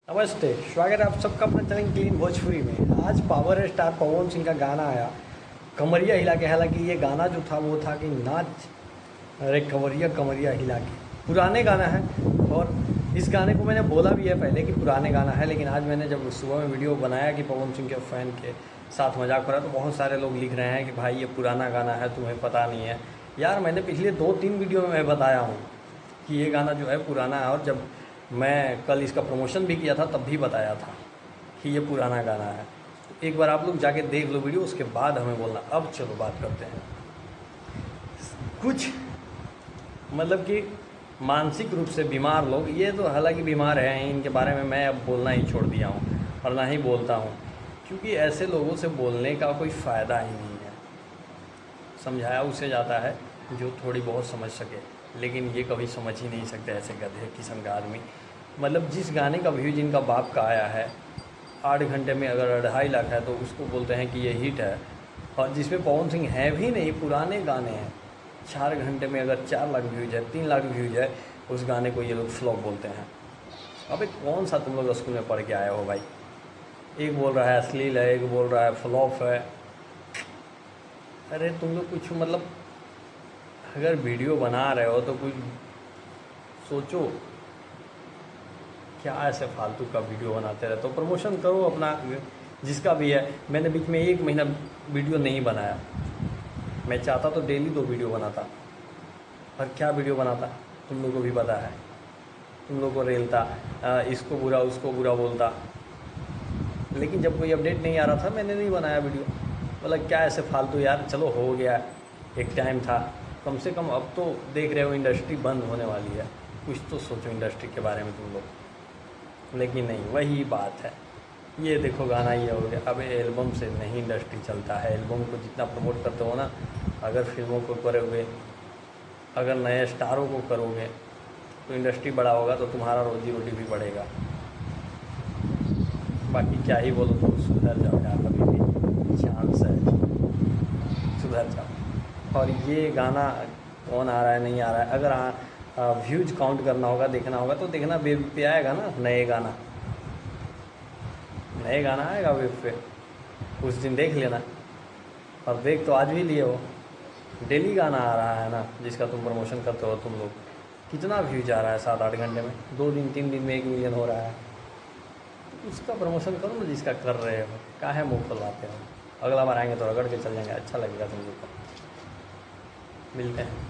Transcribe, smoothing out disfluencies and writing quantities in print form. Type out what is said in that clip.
नमस्ते, स्वागत है आप सबका अपने चैनल क्लीन भोजपुरी में। आज पावर स्टार पवन सिंह का गाना आया कमरिया हिला के। हालांकि ये गाना जो था वो था कि नाच अरे कमरिया कमरिया हिला के। पुराने गाना है और इस गाने को मैंने बोला भी है पहले कि पुराने गाना है, लेकिन आज मैंने जब सुबह में वीडियो बनाया कि पवन सिंह के फ़ैन के साथ मजाक हो रहा तो बहुत सारे लोग लिख रहे हैं कि भाई ये पुराना गाना है, तुम्हें पता नहीं है। यार मैंने पिछले 2-3 वीडियो में मैं बताया हूँ कि ये गाना जो है पुराना है, और जब मैं कल इसका प्रमोशन भी किया था तब भी बताया था कि ये पुराना गाना है। तो एक बार आप लोग जाके देख लो वीडियो, उसके बाद हमें बोलना। अब चलो बात करते हैं। कुछ मतलब कि मानसिक रूप से बीमार लोग, ये तो हालांकि बीमार हैं, इनके बारे में मैं अब बोलना ही छोड़ दिया हूँ और ना ही बोलता हूँ, क्योंकि ऐसे लोगों से बोलने का कोई फ़ायदा ही नहीं है। समझाया उसे जाता है जो थोड़ी बहुत समझ सके, लेकिन ये कभी समझ ही नहीं सकते ऐसे गधे किस्म का आदमी। मतलब जिस गाने का व्यू जिनका बाप का आया है 8 घंटे में अगर 2.5 लाख है तो उसको बोलते हैं कि ये हिट है, और जिसमें पवन सिंह है भी नहीं, पुराने गाने हैं, 4 घंटे में अगर 4 लाख व्यूज है, 3 लाख व्यूज है, उस गाने को ये लोग फ्लॉप बोलते हैं। अबे कौन सा तुम लोग स्कूल में पढ़ के आए हो भाई? एक बोल रहा है अश्लील है, एक बोल रहा है फ्लॉप है। अरे तुम लोग कुछ मतलब अगर वीडियो बना रहे हो तो कुछ सोचो, क्या ऐसे फालतू का वीडियो बनाते रहते हो? प्रमोशन करो अपना जिसका भी है। मैंने बीच में 1 महीना वीडियो नहीं बनाया। मैं चाहता तो डेली 2 वीडियो बनाता, पर क्या वीडियो बनाता तुम लोगों को भी पता है। तुम लोगों को रेलता, इसको बुरा उसको बुरा बोलता, लेकिन जब कोई अपडेट नहीं आ रहा था मैंने नहीं बनाया वीडियो। मतलब क्या ऐसे फालतू यार, चलो हो गया, एक टाइम था। कम से कम अब तो देख रहे हो इंडस्ट्री बंद होने वाली है, कुछ तो सोचो इंडस्ट्री के बारे में तुम लोग। लेकिन नहीं, वही बात है। ये देखो गाना ये हो गया। अब एल्बम से नहीं इंडस्ट्री चलता है। एल्बम को जितना प्रमोट करते हो ना, अगर फिल्मों को करोगे, अगर नए स्टारों को करोगे तो इंडस्ट्री बड़ा होगा, तो तुम्हारा रोजी रोटी भी बढ़ेगा। बाकी क्या ही बोलो, तो सुधर जाओ यार, अभी भी चांस है, सुधर जाओ। और ये गाना कौन आ रहा है नहीं आ रहा है, अगर व्यूज काउंट करना होगा, देखना होगा, तो देखना वेब पे आएगा ना नए गाना आएगा वेब पे, उस दिन देख लेना। और देख तो आज भी लिए हो, डेली गाना आ रहा है ना जिसका तुम प्रमोशन करते हो तुम लोग। कितना व्यूज आ रहा है 7-8 घंटे में, 2 दिन 3 दिन में 1 मिलियन हो रहा है। तो उसका प्रमोशन करो ना जिसका कर रहे हो, काहे मुँह खुलवाते हो? अगला बार आएंगे तो रगड़ के चल जाएंगे, अच्छा लगेगा तुम लोग को। मिलते हैं।